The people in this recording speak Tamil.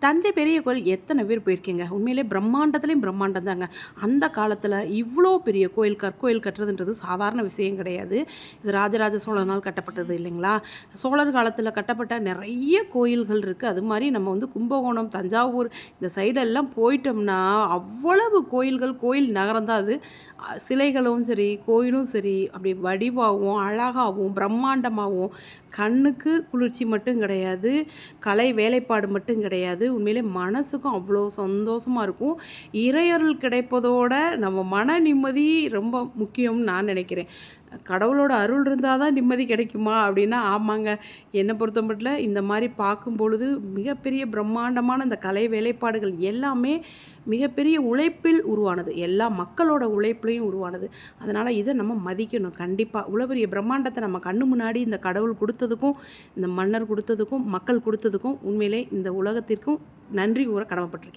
தஞ்சை பெரிய கோயில் எத்தனை பேர் போயிருக்கீங்க? உண்மையிலே பிரம்மாண்டத்துலேயும் பிரம்மாண்டம் தாங்க. அந்த காலத்தில இவ்ளோ பெரிய கோயில், கற்கோயில் கட்டுறதுன்றது சாதாரண விஷயம் கிடையாது. இது ராஜராஜ சோழனால் கட்டப்பட்டது இல்லைங்களா? சோழர் காலத்தில கட்டப்பட்ட நெறைய கோயில்கள் இருக்கு. அது மாரி நம்ம வந்து கும்பகோணம், தஞ்சாவூர் இந்த சைடெல்லாம் போயிட்டோம்னா, அவ்வளவு கோயில்கள், கோயில் நகரம் தான் அது. சிலைகளும் சரி, கோயிலும் சரி, அப்படி வடிவாவும், அழகாவும், பிரம்மாண்டமாவும், கண்ணுக்கு குளிர்ச்சி மட்டும் கிடையாது, கலை வேலைப்பாடு மட்டும் கிடையாது. உண்மையிலே மனசுக்கும் அவ்வளோ சந்தோஷமா இருக்கும். இறையருள் கிடைப்பதோட நம்ம மன நிம்மதி ரொம்ப முக்கியம்னு நான் நினைக்கிறேன். கடவுளோட அருள் இருந்தால் தான் நிம்மதி கிடைக்குமா அப்படின்னா ஆமாங்க. என்னை பொறுத்த மட்டும் இந்த மாதிரி பார்க்கும் பொழுது மிகப்பெரிய பிரம்மாண்டமான இந்த கலை வேலைப்பாடுகள் எல்லாமே மிகப்பெரிய உழைப்பில் உருவானது. எல்லா மக்களோட உழைப்புலையும் உருவானது. அதனால் இதை நம்ம மதிக்கணும் கண்டிப்பாக. இவ்வளோ பெரிய பிரம்மாண்டத்தை நம்ம கண்ணு முன்னாடி இந்த கடவுள் கொடுத்ததுக்கும், இந்த மன்னர் கொடுத்ததுக்கும், மக்கள் கொடுத்ததுக்கும் உண்மையிலே இந்த உலகத்திற்கும் நன்றி கூற கடமைப்பட்டிருக்கேன்.